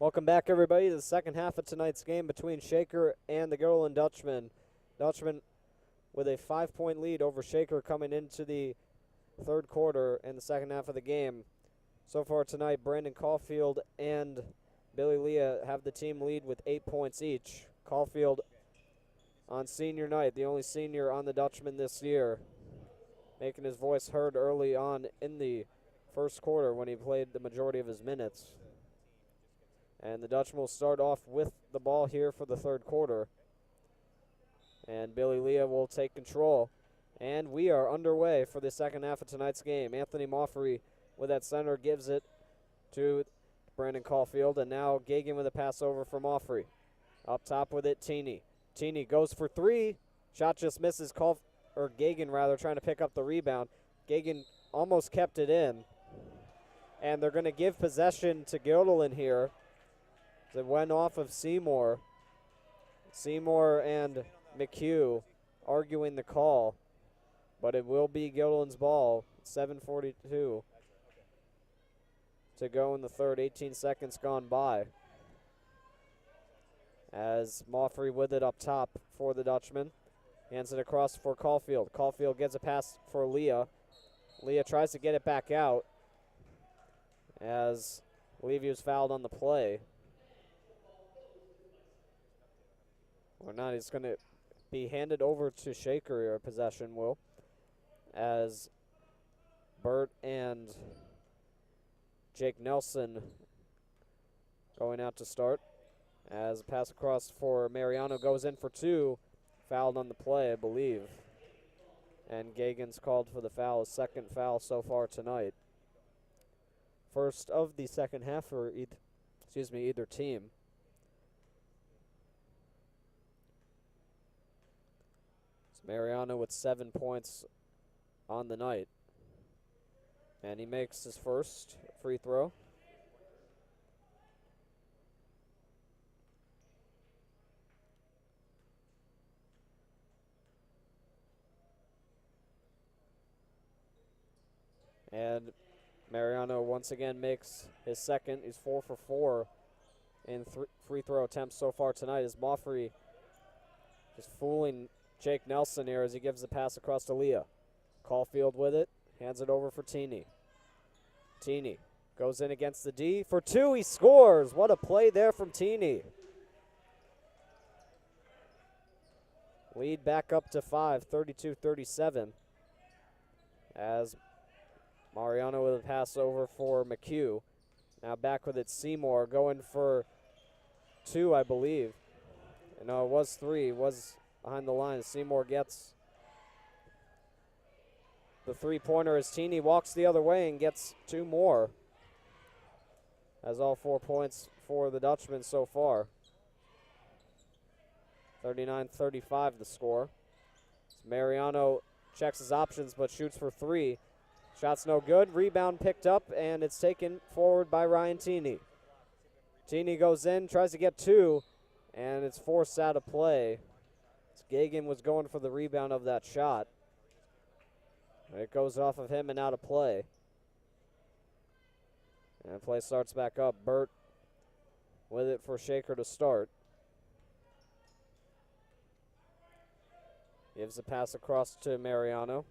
Welcome back, everybody, to the second half of tonight's game between Shaker and the Guilderland Dutchmen. Dutchmen with a 5-point lead over Shaker coming into the third quarter and the second half of the game. So far tonight, Brandon Caulfield and Billy Leah have the team lead with 8 points each. Caulfield on senior night, the only senior on the Dutchmen this year, making his voice heard early on in the first quarter when he played the majority of his minutes. And the Dutchmen will start off with the ball here for the third quarter. And Billy Leah will take control. And we are underway for the second half of tonight's game. Anthony Moffrey with that center gives it to Brandon Caulfield. And now Gagan with a pass over for Moffrey. Up top with it, Teeny. Teeny goes for three. Shot just misses. Gagan trying to pick up the rebound. Gagan almost kept it in. And they're going to give possession to Guilderland here. It went off of Seymour. Seymour and McHugh arguing the call, but it will be Guilderland's ball. 7:42 to go in the third, 18 seconds gone by. As Moffrey with it up top for the Dutchman. Hands it across for Caulfield. Caulfield gets a pass for Leah. Leah tries to get it back out as Levy was fouled on the play. Or not, it's going to be handed over to Shaker, or possession will, as Burt and Jake Nelson going out to start. As a pass across for Mariano goes in for two, fouled on the play, I believe. And Gagan's called for the foul, his second foul so far tonight. First of the second half for either team. Mariano with 7 points on the night. And he makes his first free throw. And Mariano once again makes his second. He's 4 for 4 in free throw attempts so far tonight, as Moffrey just fooling Jake Nelson here as he gives the pass across to Leah. Caulfield with it, hands it over for Teeny. Teeny goes in against the D for two, he scores. What a play there from Teeny. Lead back up to 5, 32-37. As Mariano with a pass over for McHugh. Now back with it, Seymour going for two, I believe. No, it was three, it was behind the line. Seymour gets the three-pointer as Teeny walks the other way and gets two more. Has all 4 points for the Dutchman so far. 39-35 the score. Mariano checks his options but shoots for three. Shot's no good. Rebound picked up, and it's taken forward by Ryan Teeny. Teeny goes in, tries to get two, and it's forced out of play. Gagan was going for the rebound of that shot. It goes off of him and out of play. And play starts back up. Burt with it for Shaker to start. Gives the pass across to Mariano.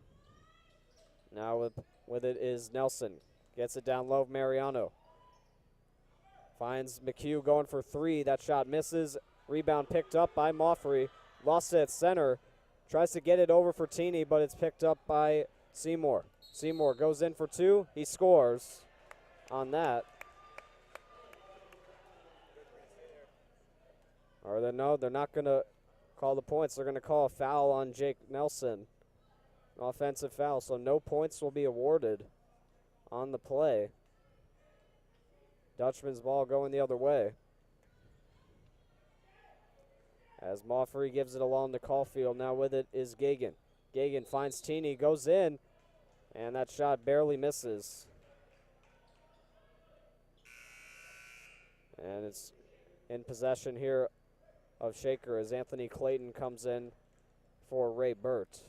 Now with it is Nelson. Gets it down low, Mariano. Finds McHugh going for three. That shot misses. Rebound picked up by Moffrey. Lost it at center. Tries to get it over for Teeny, but it's picked up by Seymour. Seymour goes in for two. He scores on that. Or no, they're not going to call the points. They're going to call a foul on Jake Nelson. An offensive foul, so no points will be awarded on the play. Dutchman's ball going the other way. As Moffrey gives it along to Caulfield. Now with it is Gagan. Gagan finds Teeny, goes in, and that shot barely misses. And it's in possession here of Shaker as Anthony Clayton comes in for Ray Burt.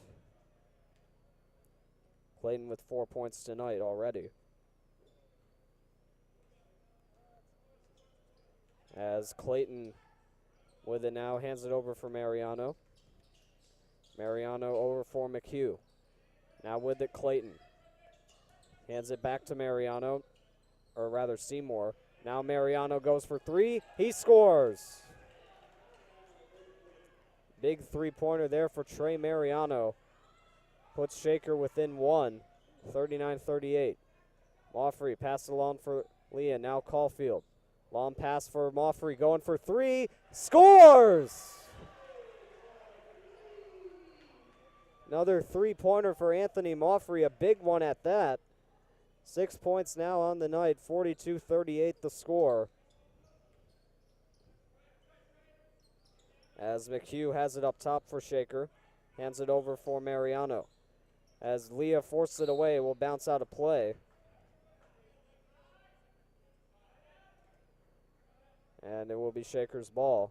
Clayton with 4 points tonight already. As Clayton with it now, hands it over for Mariano. Mariano over for McHugh. Now with it, Clayton. Hands it back to Mariano, or rather Seymour. Now Mariano goes for three. He scores. Big three-pointer there for Trey Mariano. Puts Shaker within one, 39-38. Moffrey passed it along for Leah. Now Caulfield. Long pass for Moffrey, going for three. Scores! Another three-pointer for Anthony Moffrey, a big one at that. 6 points now on the night, 42-38 the score. As McHugh has it up top for Shaker. Hands it over for Mariano. As Leah forces it away, it will bounce out of play. And it will be Shaker's ball.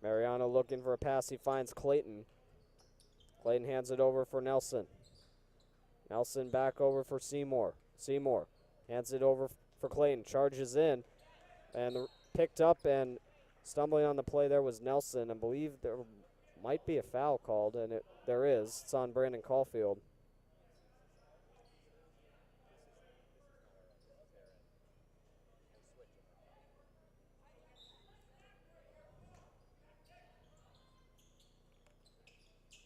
Mariano looking for a pass. He finds Clayton. Clayton hands it over for Nelson. Nelson back over for Seymour. Seymour hands it over for Clayton. Charges in. And picked up and stumbling on the play there was Nelson. I believe there might be a foul called, and there is. It's on Brandon Caulfield.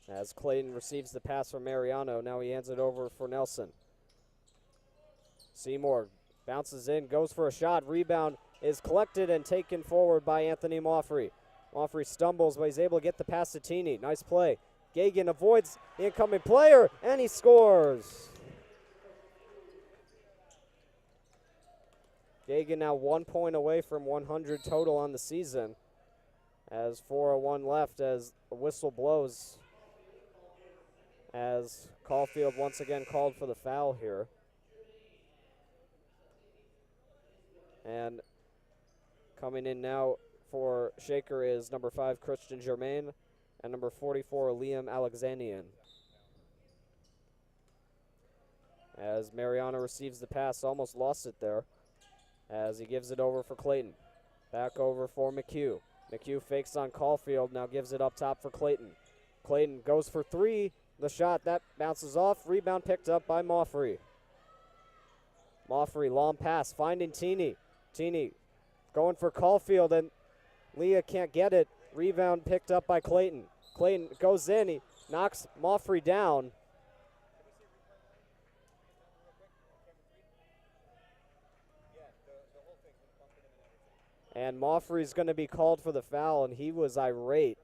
As Clayton receives the pass from Mariano, now he hands it over for Nelson. Seymour bounces in, goes for a shot. Rebound is collected and taken forward by Anthony Moffrey. Moffrey stumbles, but he's able to get the pass to Teeny. Nice play. Gagan avoids the incoming player, and he scores. Gagan now 1 point away from 100 total on the season. As 4:01 left, as the whistle blows. As Caulfield once again called for the foul here. And coming in now for Shaker is number 5, Christian Germain, and number 44, Liam Alexanian. As Mariano receives the pass, almost lost it there. As he gives it over for Clayton. Back over for McHugh. McHugh fakes on Caulfield, now gives it up top for Clayton. Clayton goes for three. The shot, that bounces off. Rebound picked up by Moffrey. Moffrey, long pass, finding Teeny. Teeny going for Caulfield, and Leah can't get it. Rebound picked up by Clayton. Clayton goes in. He knocks Moffrey down. And Moffrey's going to be called for the foul, and he was irate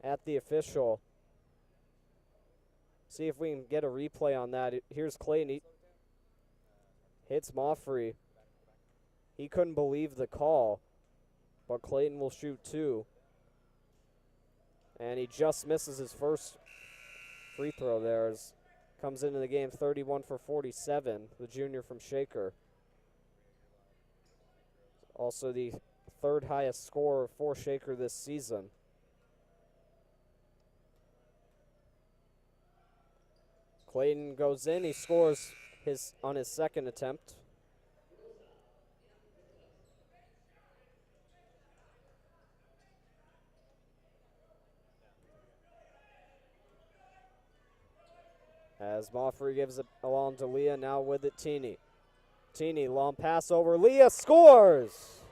at the official. See if we can get a replay on that. Here's Clayton. He hits Moffrey. He couldn't believe the call, but Clayton will shoot two. And he just misses his first free throw there. Comes into the game 31 for 47, the junior from Shaker. Also the third highest scorer for Shaker this season. Clayton goes in, he scores on his second attempt. As Moffrey gives it along to Leah, now with it Teeny. Teeny, long pass over, Leah scores!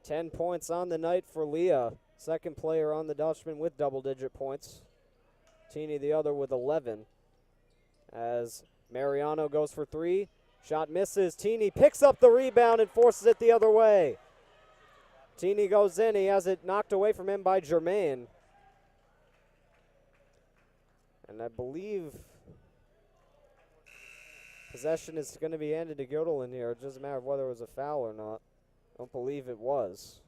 10 points on the night for Leah. Second player on the Dutchman with double-digit points. Teeny the other with 11. As Mariano goes for three. Shot misses. Teeny picks up the rebound and forces it the other way. Teeny goes in. He has it knocked away from him by Germain. And I believe possession is going to be handed to Gödelen here. It doesn't matter whether it was a foul or not. I don't believe it was.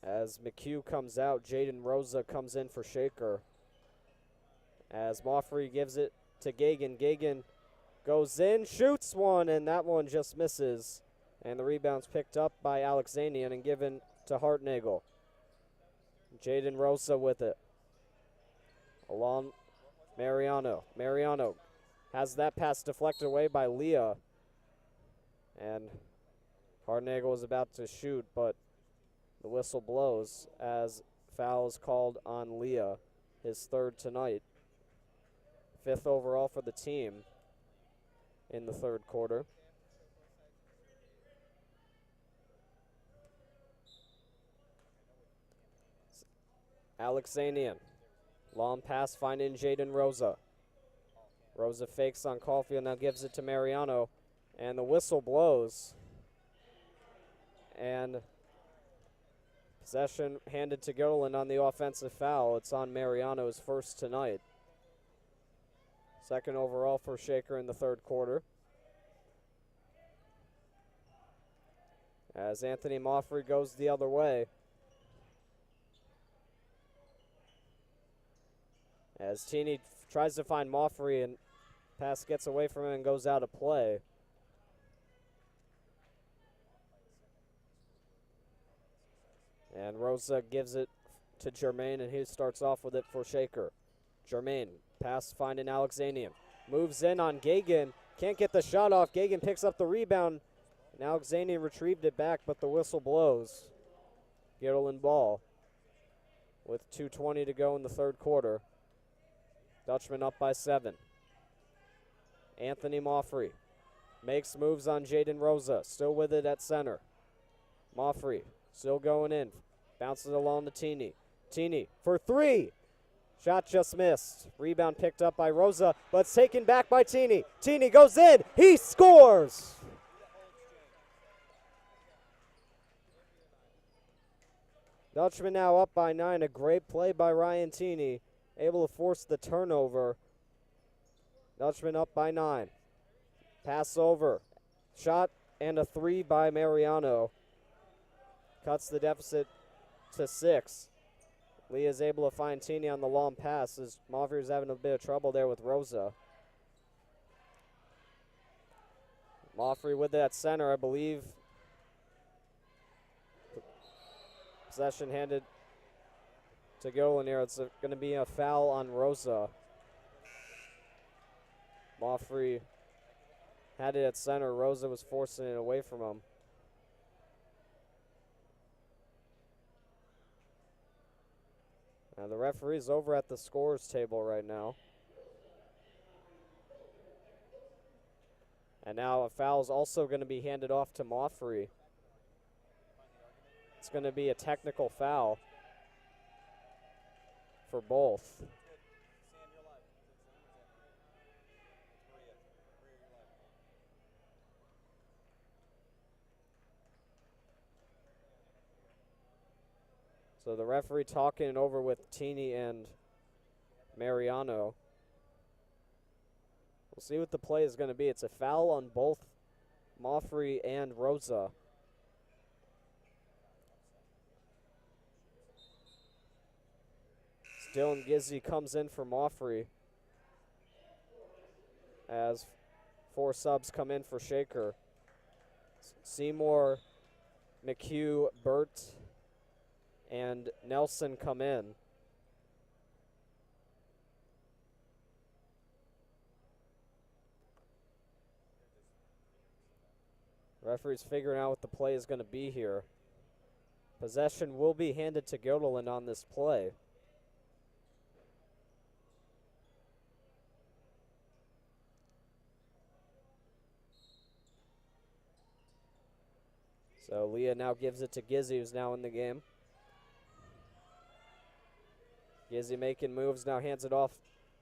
As McHugh comes out, Jaden Rosa comes in for Shaker. As Moffrey gives it to Gagan. Gagan goes in, shoots one, and that one just misses. And the rebound's picked up by Alexanian and given to Hartnagel. Jaden Rosa with it. Along Mariano. Mariano has that pass deflected away by Leah. And Hartnagel was about to shoot, but the whistle blows as foul is called on Leah, his third tonight. 5th overall for the team in the third quarter. Alexanian. Long pass finding Jaden Rosa. Rosa fakes on Caulfield, now gives it to Mariano. And the whistle blows. And possession handed to Gilliland on the offensive foul. It's on Mariano's first tonight. 2nd overall for Shaker in the third quarter. As Anthony Moffrey goes the other way. As Teeny tries to find Moffrey and pass gets away from him and goes out of play. And Rosa gives it to Jermaine, and he starts off with it for Shaker. Jermaine, pass finding Alexanian. Moves in on Gagan. Can't get the shot off. Gagan picks up the rebound. And Alexanian retrieved it back, but the whistle blows. Gilliland ball with 2:20 to go in the third quarter. Dutchman up by 7. Anthony Moffrey makes moves on Jaden Rosa. Still with it at center. Moffrey still going in. Bounces along to Teeny. Teeny for 3. Shot just missed. Rebound picked up by Rosa, but it's taken back by Teeny. Teeny goes in. He scores! Dutchman now up by 9. A great play by Ryan Teeny. Able to force the turnover. Dutchman up by 9. Pass over. Shot and a 3 by Mariano. Cuts the deficit to 6. Lee is able to find Teeny on the long pass as Moffrey's having a bit of trouble there with Rosa. Moffrey with that center, I believe. Possession handed to Gilliland here. It's going to be a foul on Rosa. Moffrey had it at center. Rosa was forcing it away from him. Now the referee's over at the scorers table right now. And now a foul is also going to be handed off to Moffrey. It's going to be a technical foul for both. So the referee talking it over with Teeny and Mariano. We'll see what the play is going to be. It's a foul on both Moffrey and Rosa. Dylan Gizzy comes in for Moffrey as 4 subs come in for Shaker. Seymour, McHugh, Burt, and Nelson come in. Referee's figuring out what the play is going to be here. Possession will be handed to Gilliland on this play. So Leah now gives it to Gizzy, who's now in the game. Gizzy making moves, now hands it off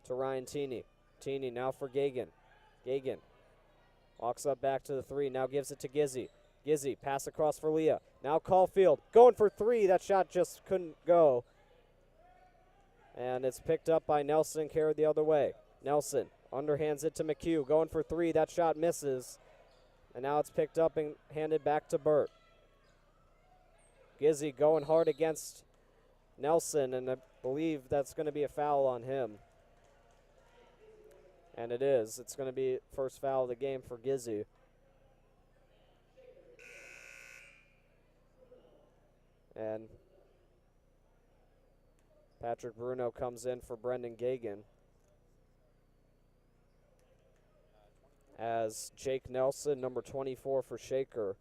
to Ryan Teeny. Teeny now for Gagan. Gagan walks up back to the 3, now gives it to Gizzy. Gizzy, pass across for Leah. Now Caulfield going for 3. That shot just couldn't go. And it's picked up by Nelson, carried the other way. Nelson underhands it to McHugh, going for 3. That shot misses. And now it's picked up and handed back to Burt. Gizzy going hard against Nelson, and I believe that's going to be a foul on him. And it is. It's going to be first foul of the game for Gizzy. And Patrick Bruno comes in for Brendan Gagan. As Jake Nelson, number 24 for Shaker,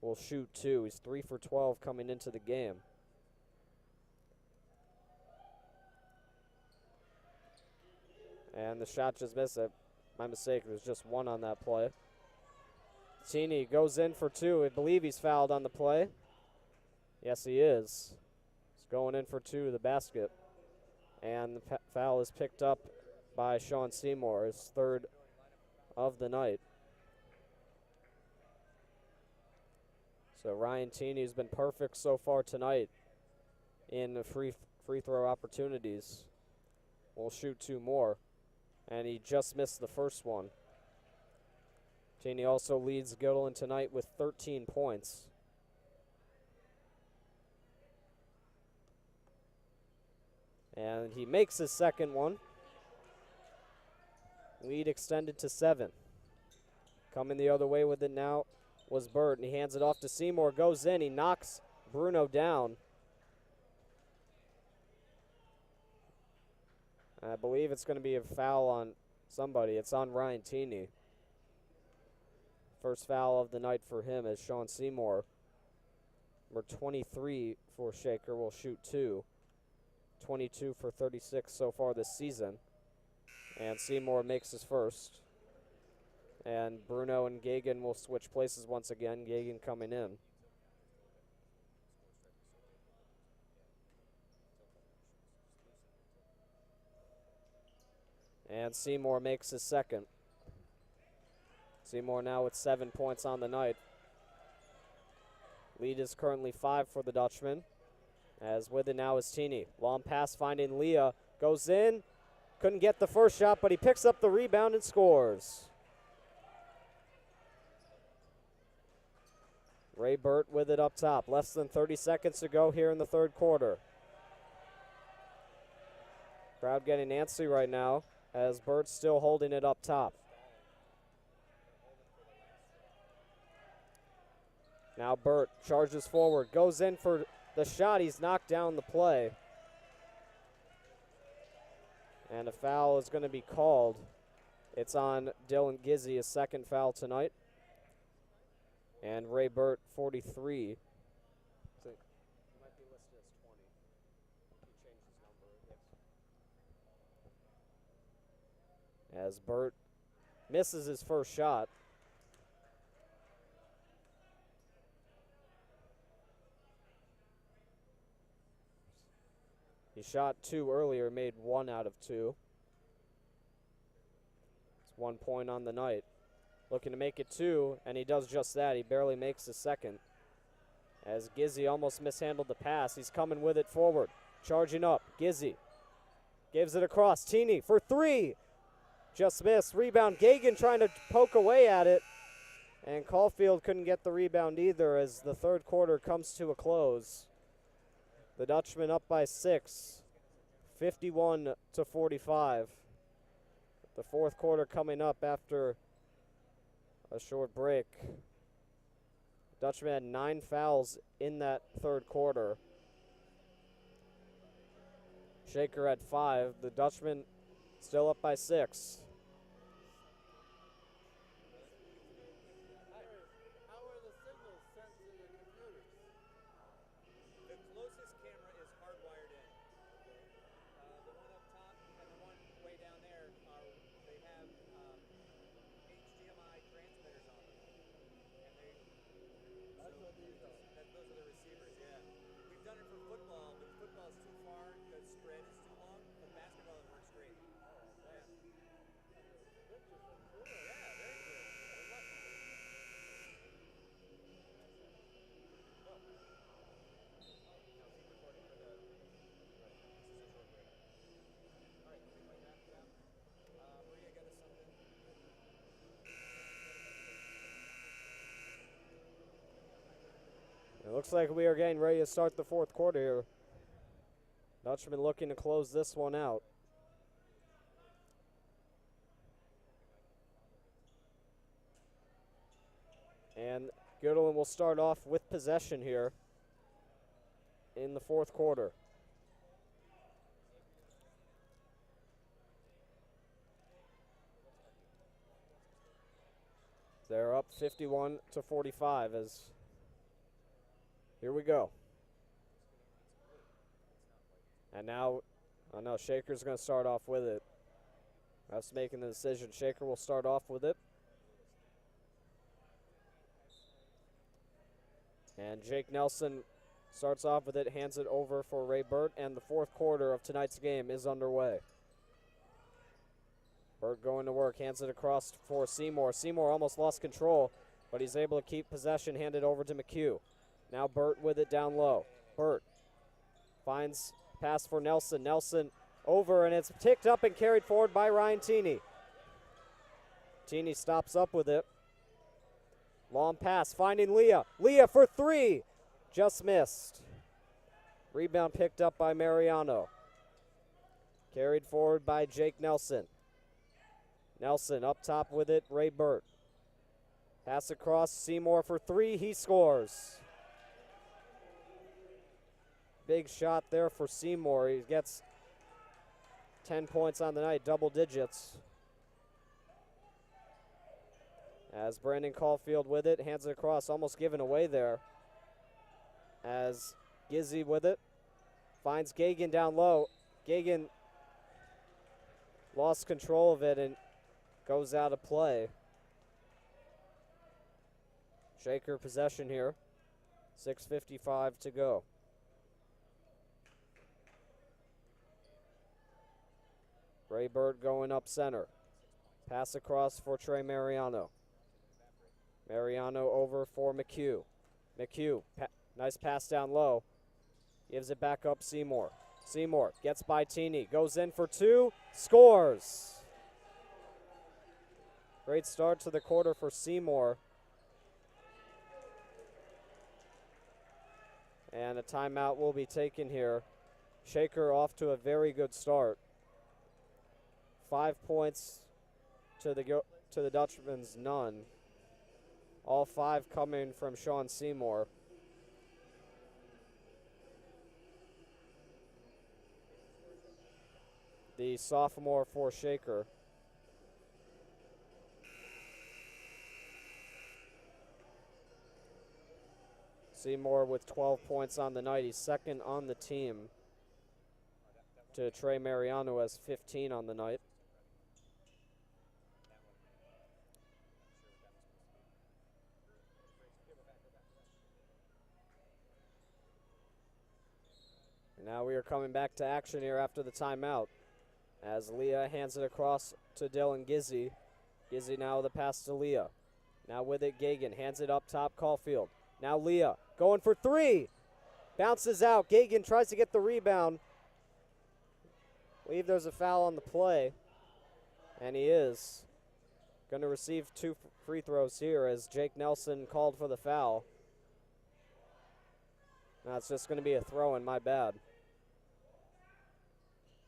will shoot 2. He's 3 for 12 coming into the game. And the shot just missed it. My mistake, there's just 1 on that play. Teeny goes in for 2. I believe he's fouled on the play. Yes, he is. He's going in for 2 to the basket. And the foul is picked up by Sean Seymour, his 3rd of the night. So Ryan Teeny has been perfect so far tonight in the free throw opportunities. Will shoot 2 more. And he just missed the first one. Teeny also leads Guilderland tonight with 13 points. And he makes his second one. Lead extended to 7. Coming the other way with it now was Burt, and he hands it off to Seymour. Goes in, he knocks Bruno down. I believe it's going to be a foul on somebody. It's on Ryan Teeny. First foul of the night for him as Sean Seymour, number 23 for Shaker, will shoot 2. 22 for 36 so far this season. And Seymour makes his first. And Bruno and Gagan will switch places once again. Gagan coming in. And Seymour makes his second. Seymour now with 7 points on the night. Lead is currently 5 for the Dutchman. As with it now is Teeny. Long pass finding Leah. Goes in. Couldn't get the first shot, but he picks up the rebound and scores. Ray Burt with it up top. Less than 30 seconds to go here in the 3rd quarter. Crowd getting antsy right now as Burt's still holding it up top. Now Burt charges forward, goes in for the shot. He's knocked down the play. And a foul is going to be called. It's on Dylan Gizzy, his 2nd foul tonight. And Ray Burt, 43. So he might be listed as 20. He changed his number. As Burt misses his first shot. He shot 2 earlier, made 1 out of 2. It's 1 point on the night. Looking to make it 2, and he does just that. He barely makes his second. As Gizzy almost mishandled the pass. He's coming with it forward. Charging up. Gizzy gives it across. Teeny for 3. Just missed. Rebound. Gagan trying to poke away at it. And Caulfield couldn't get the rebound either as the 3rd quarter comes to a close. The Dutchman up by 6, 51 to 45. The 4th quarter coming up after a short break. Dutchman had 9 fouls in that 3rd quarter. Shaker had 5. The Dutchman still up by 6. It looks like we are getting ready to start the 4th quarter here. Dutchman looking to close this one out. And Guilderland will start off with possession here. in the fourth quarter. They're up 51-45 as here we go. And now, oh no, Shaker's going to start off with it. Ref's making the decision. Shaker will start off with it. And Jake Nelson starts off with it, hands it over for Ray Burt, and the fourth quarter of tonight's game is underway. Burt going to work, hands it across for Seymour. Seymour almost lost control, but he's able to keep possession, hand it over to McHugh. Now Burt with it down low. Burt finds pass for Nelson. Nelson over, and it's ticked up and carried forward by Ryan Teeney. Teeney stops up with it. Long pass, finding Leah. Leah for three. Just missed. Rebound picked up by Mariano. Carried forward by Jake Nelson. Nelson up top with it, Ray Burt. Pass across, Seymour for three, he scores. Big shot there for Seymour. He gets 10 points on the night, double digits. As Brandon Caulfield with it, hands it across, almost given away there. As Gizzy with it, finds Gagan down low. Gagan lost control of it and goes out of play. Shaker possession here. 6:55 to go. Ray Burt going up center. Pass across for Trey Mariano. Mariano over for McHugh. McHugh, nice pass down low. Gives it back up Seymour. Seymour gets by Teeney. Goes in for two. Scores. Great start to the quarter for Seymour. And a timeout will be taken here. Shaker off to a very good start. 5 points to the Dutchman's none. All five coming from Sean Seymour. The sophomore for Shaker. Seymour with 12 points on the night. He's second on the team to Trey Mariano, has 15 on the night. And now we are coming back to action here after the timeout as Leah hands it across to Dylan Gizzy. Gizzy now with a pass to Leah. Now with it, Gagan hands it up top, Caulfield. Now Leah going for three. Bounces out. Gagan tries to get the rebound. Believe there's a foul on the play. And he is going to receive two free throws here as Jake Nelson called for the foul. Now it's just going to be a throw-in, my bad.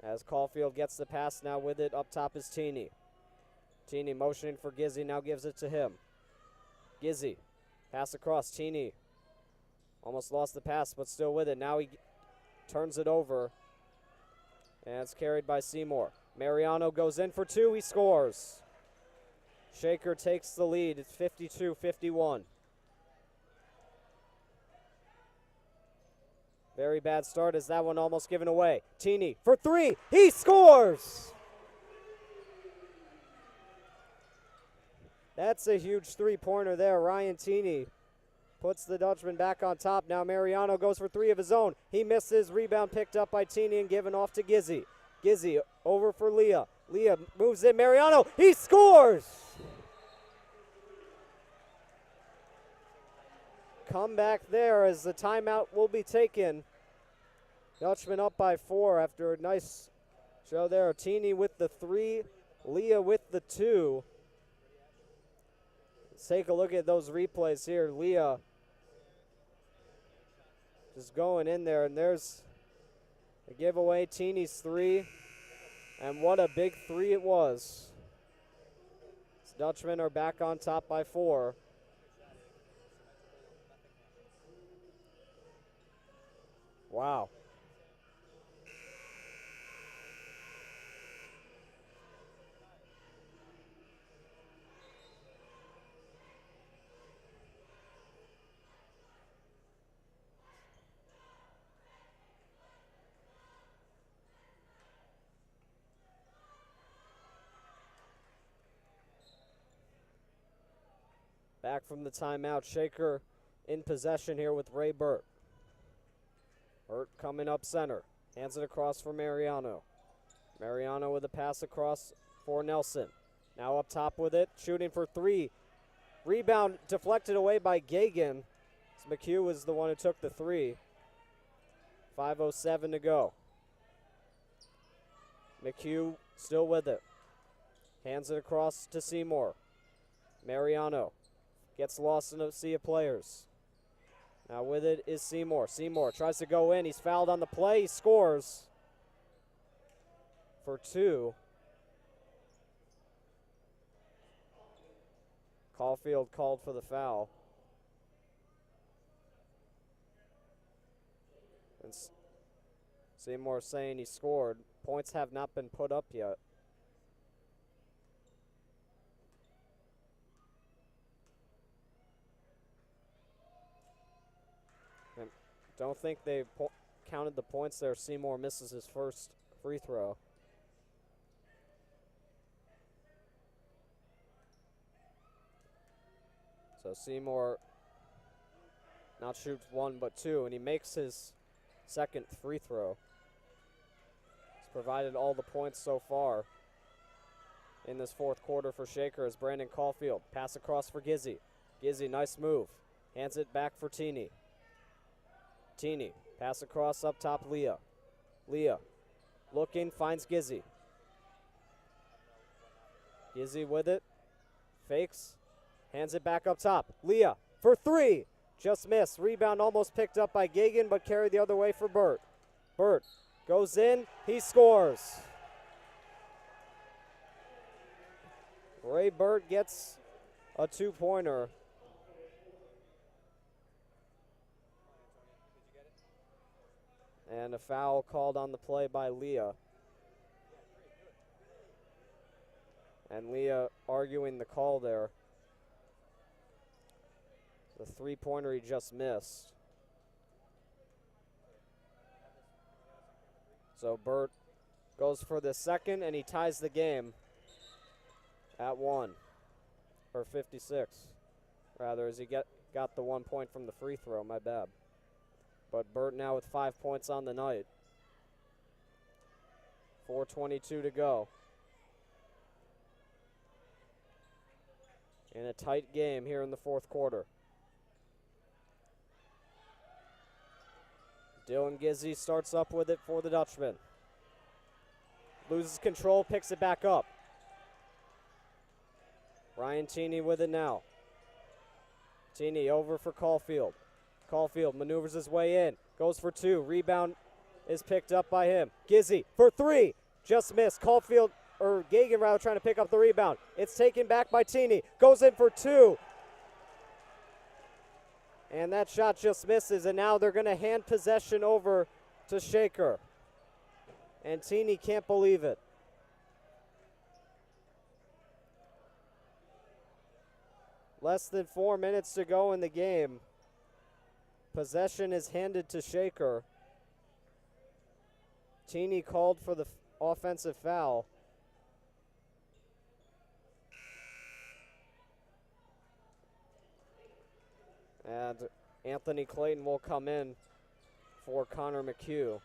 As Caulfield gets the pass now with it, up top is Teeney. Teeney motioning for Gizzy, now gives it to him. Gizzy, pass across, Teeney. Almost lost the pass, but still with it. Now he turns it over. And it's carried by Seymour. Mariano goes in for two, he scores. Shaker takes the lead, it's 52-51. Very bad start as that one almost given away. Teeney for three, he scores! That's a huge three-pointer there. Ryan Teeney puts the Dutchman back on top. Now Mariano goes for three of his own. He misses, rebound picked up by Teeney and given off to Gizzy. Gizzy over for Leah. Leah moves in, Mariano, he scores! Comeback there as the timeout will be taken. Dutchman up by 4 after a nice show there. Teeney with the 3, Leah with the 2. Let's take a look at those replays here. Leah just going in there, and there's a giveaway. Teeney's 3, and what a big 3 it was. Dutchmen are back on top by 4. Wow. Back from the timeout, Shaker in possession here with Ray Burt. Burt coming up center, hands it across for Mariano. Mariano with a pass across for Nelson. Now up top with it, shooting for three. Rebound deflected away by Gagan. McHugh was the one who took the three. 5:07 to go. McHugh still with it. Hands it across to Seymour. Mariano gets lost in a sea of players. Now with it is Seymour. Seymour tries to go in. He's fouled on the play. He scores for two. Caulfield called for the foul. And Seymour saying he scored. Points have not been put up yet. And don't think they counted the points there. Seymour misses his first free throw. So Seymour not shoots one but two, and he makes his second free throw. He's provided all the points so far in this fourth quarter for Shaker as Brandon Caulfield. Pass across for Gizzy. Gizzy, nice move. Hands it back for Teeny. Teeny, pass across up top, Leah. Leah, looking, finds Gizzy. Gizzy with it, fakes, hands it back up top. Leah for three, just missed. Rebound almost picked up by Gagan, but carried the other way for Burt. Burt goes in, he scores. Ray Burt gets a two-pointer. And a foul called on the play by Leah. And Leah arguing the call there. The three-pointer he just missed. So Burt goes for the second, and he ties the game at 1, or 56, rather, as he got the 1 point from the free throw, my bad. But Burt now with 5 points on the night. 4:22 to go. In a tight game here in the fourth quarter. Dylan Gizzy starts up with it for the Dutchman. Loses control, picks it back up. Ryan Teeny with it now. Teeny over for Caulfield. Caulfield maneuvers his way in, goes for two. Rebound is picked up by him. Gizzy for three, just missed. Caulfield, or Gagan rather, trying to pick up the rebound. It's taken back by Teeny, goes in for two. And that shot just misses, and now they're going to hand possession over to Shaker. And Teeny can't believe it. Less than 4 minutes to go in the game. Possession is handed to Shaker. Teeny called for the offensive foul. And Anthony Clayton will come in for Connor McHugh.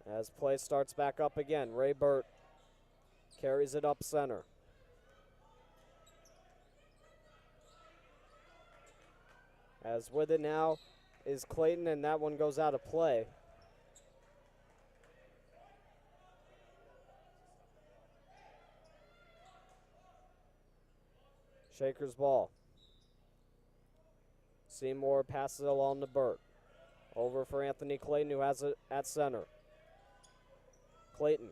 As play starts back up again, Ray Burt carries it up center. As with it now is Clayton, and that one goes out of play. Shaker's ball. Seymour passes it along to Burt. Over for Anthony Clayton, who has it at center. Clayton,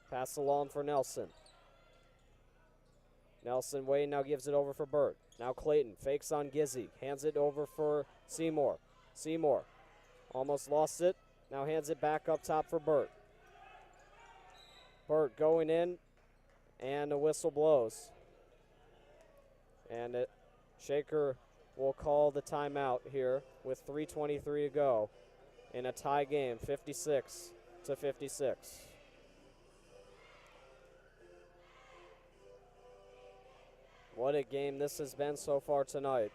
pass along for Nelson. Nelson Wade now gives it over for Burt. Now Clayton fakes on Gizzy. Hands it over for Seymour. Seymour almost lost it. Now hands it back up top for Burt. Burt going in, and a whistle blows. And Shaker will call the timeout here with 3:23 to go in a tie game, 56-56. What a game this has been so far tonight.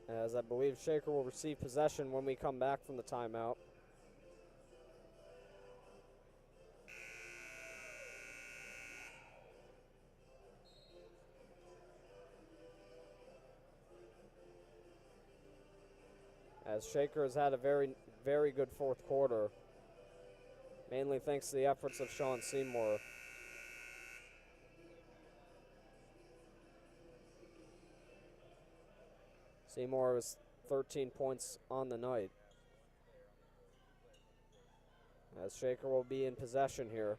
As I believe Shaker will receive possession when we come back from the timeout. As Shaker has had a very, very good fourth quarter, mainly thanks to the efforts of Sean Seymour. Seymour was 13 points on the night. As Shaker will be in possession here.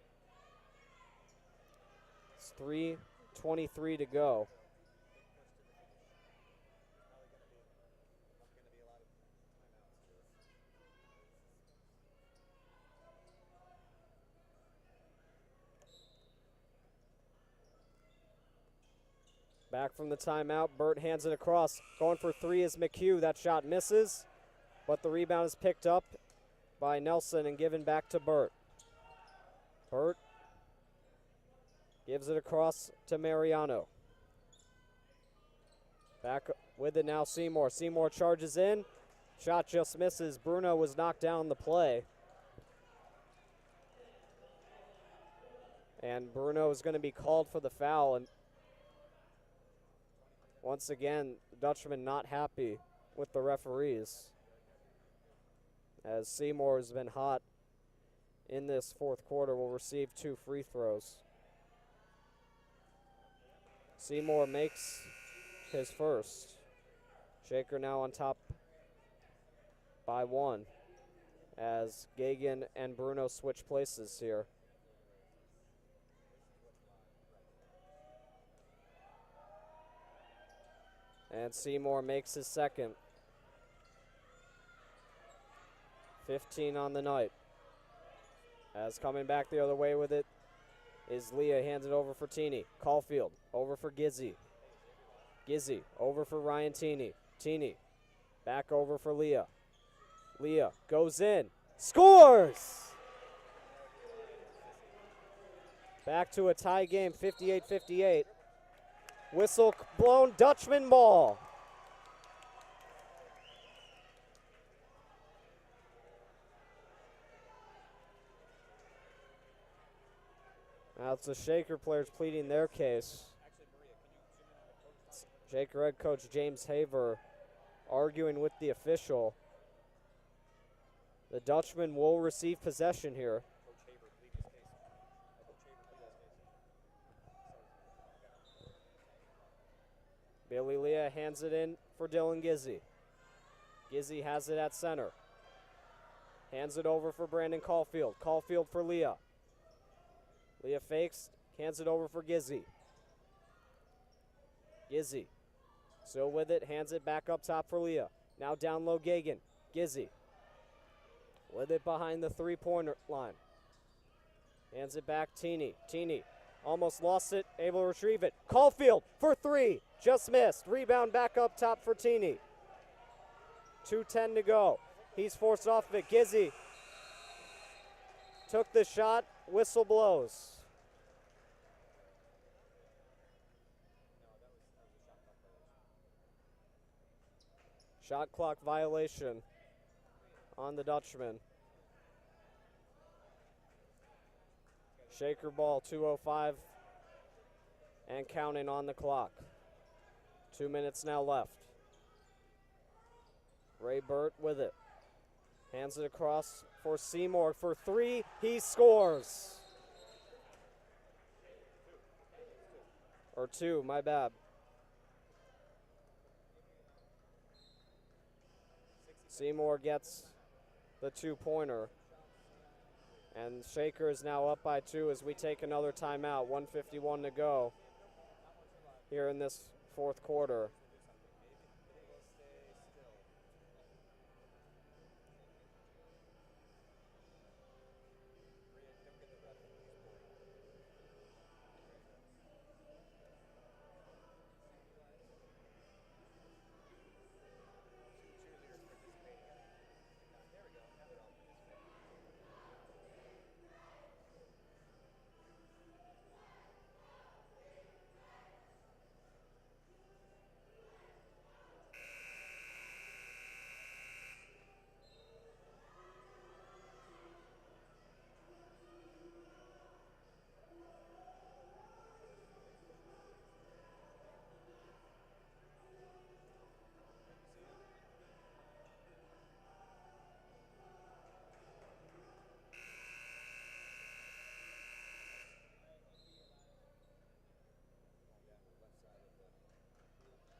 It's 3:23 to go. Back from the timeout, Burt hands it across. Going for three is McHugh. That shot misses, but the rebound is picked up by Nelson and given back to Burt. Burt gives it across to Mariano. Back with it now, Seymour. Seymour charges in. Shot just misses. Bruno was knocked down the play. And Bruno is going to be called for the foul. And once again, Dutchman not happy with the referees, as Seymour has been hot in this fourth quarter, will receive 2 free throws. Seymour makes his first. Shaker now on top by 1 as Gagan and Bruno switch places here. And Seymour makes his second. 15 on the night. As coming back the other way with it is Leah. Hands it over for Teeny. Caulfield over for Gizzy. Gizzy over for Ryan Teeny. Teeny back over for Leah. Leah goes in. Scores! Back to a tie game, 58-58. Whistle blown, Dutchman ball. Now it's the Shaker players pleading their case. Shaker head coach James Haver arguing with the official. The Dutchman will receive possession here. Billy Leah hands it in for Dylan Gizzy. Gizzy has it at center. Hands it over for Brandon Caulfield. Caulfield for Leah. Leah fakes, hands it over for Gizzy. Gizzy still with it, hands it back up top for Leah. Now down low Gagan. Gizzy with it behind the three-pointer line. Hands it back, Teeny. Teeny almost lost it, able to retrieve it. Caulfield for 3, just missed. Rebound back up top for Teeny. 2:10 to go. He's forced off of it. Gizzy took the shot, whistle blows. Shot clock violation on the Dutchman. Shaker ball, 2:05 and counting on the clock. 2 minutes now left. Ray Burt with it. Hands it across for Seymour for three. He scores. Or two, my bad. Seymour gets the two-pointer. And Shaker is now up by two as we take another timeout. 1:51 to go here in this fourth quarter.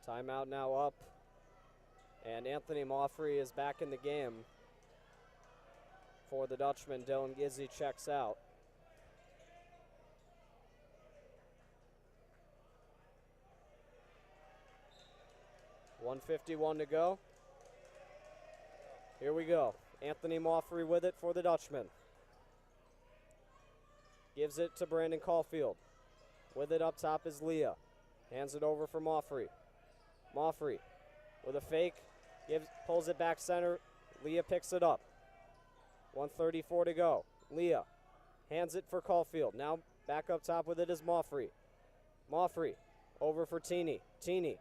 Timeout now up. And Anthony Moffrey is back in the game for the Dutchman. Dylan Gizzi checks out. $1:51 to go. Here we go. Anthony Moffrey with it for the Dutchman. Gives it to Brandon Caulfield. With it up top is Leah. Hands it over for Moffrey. Moffrey with a fake. Pulls it back center. Leah picks it up. 1:34 to go. Leah hands it for Caulfield. Now back up top with it is Moffrey. Moffrey over for Teeny. Teeny.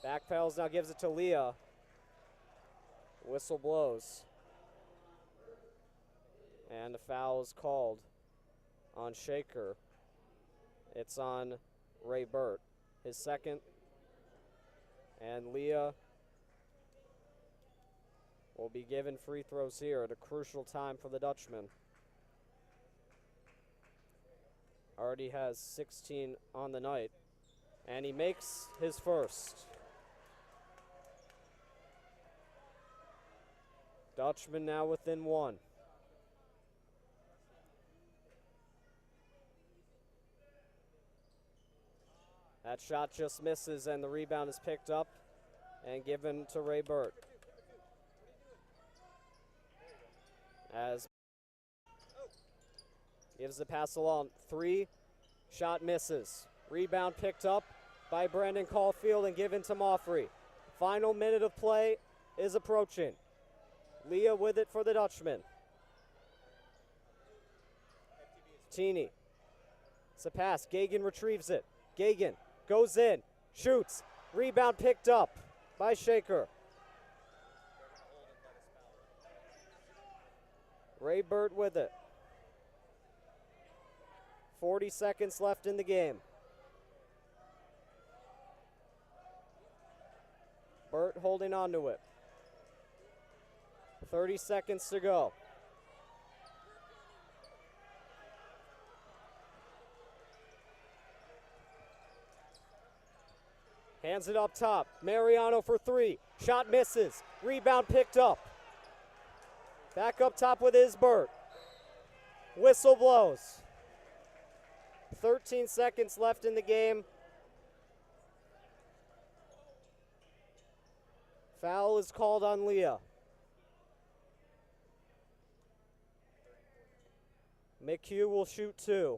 Backpedals, now gives it to Leah. Whistle blows. And a foul is called on Shaker. It's on Ray Burt, his second. And Leah will be given free throws here at a crucial time for the Dutchman. Already has 16 on the night. And he makes his first. Dutchman now within one. That shot just misses, and the rebound is picked up and given to Ray Burt. As gives the pass along. 3 shot misses. Rebound picked up by Brandon Caulfield and given to Moffrey. Final minute of play is approaching. Leah with it for the Dutchman. Teeny. It's a pass. Gagan retrieves it. Gagan goes in, shoots. Rebound picked up by Shaker. Ray Burt with it. 40 seconds left in the game. Burt holding on to it. 30 seconds to go. Hands it up top. Mariano for 3. Shot misses. Rebound picked up. Back up top with is Burt. Whistle blows. 13 seconds left in the game. Foul is called on Leah. McHugh will shoot 2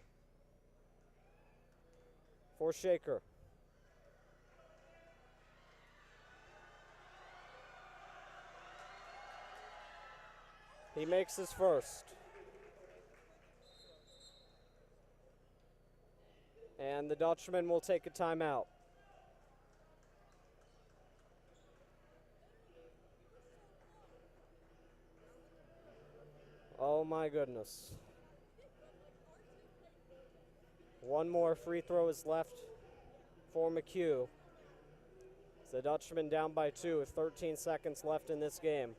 for Shaker. He makes his first. And the Dutchman will take a timeout. Oh my goodness. One more free throw is left for McHugh. The Dutchmen down by 2 with 13 seconds left in this game.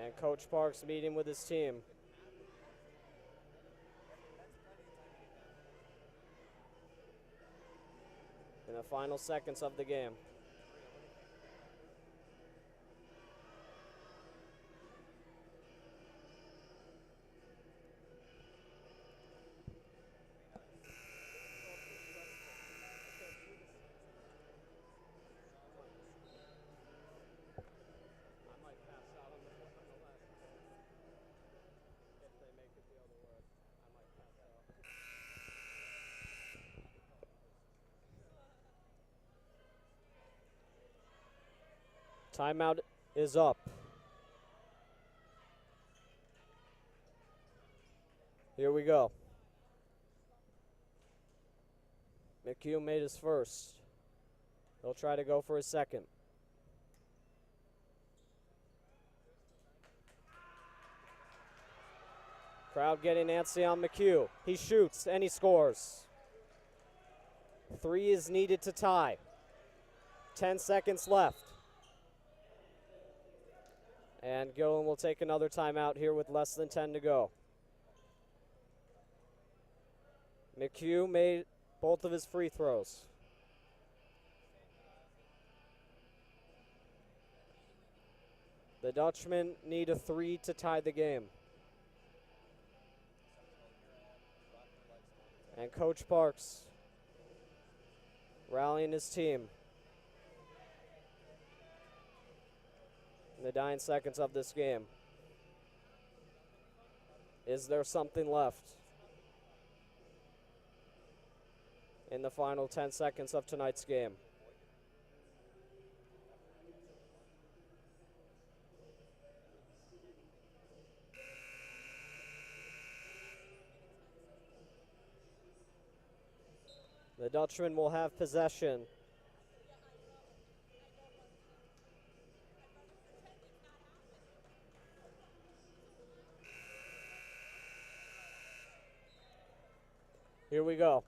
And Coach Parks meeting with his team. In the final seconds of the game. Timeout is up. Here we go. McHugh made his first. He'll try to go for his second. Crowd getting antsy on McHugh. He shoots and he scores. 3 is needed to tie. 10 seconds left. And Gillen will take another timeout here with less than 10 to go. McHugh made both of his free throws. The Dutchmen need a 3 to tie the game. And Coach Parks rallying his team. In the dying seconds of this game. Is there something left? In the final 10 seconds of tonight's game. The Dutchmen will have possession. Here we go.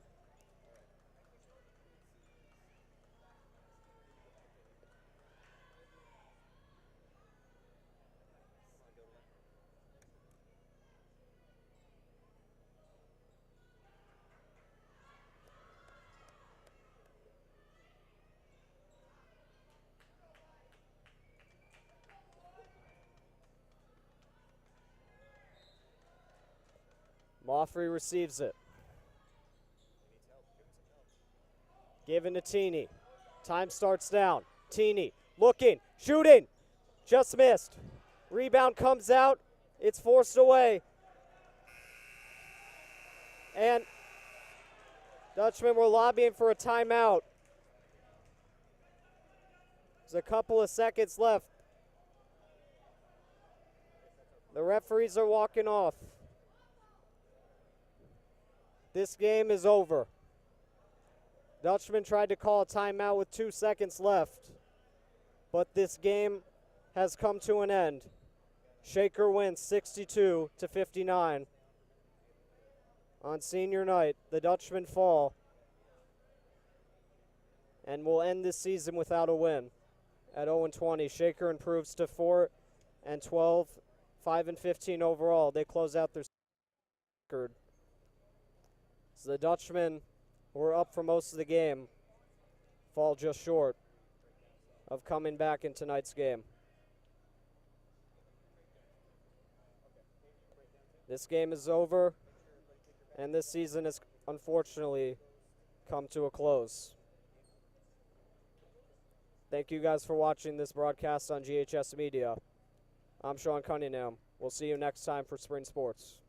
Moffrey receives it. Given to Teeny. Time starts down. Teeny looking, shooting, just missed. Rebound comes out. It's forced away. And Dutchmen were lobbying for a timeout. There's a couple of seconds left. The referees are walking off. This game is over. Dutchmen tried to call a timeout with 2 seconds left, but this game has come to an end. Shaker wins 62-59. On senior night, the Dutchmen fall and will end this season without a win. At 0-20, Shaker improves to 4-12, 5-15 overall. They close out their record. So the Dutchmen, who were up for most of the game, fall just short of coming back in tonight's game. This game is over, and this season has unfortunately come to a close. Thank you guys for watching this broadcast on GHS Media. I'm Sean Cunningham. We'll see you next time for Spring Sports.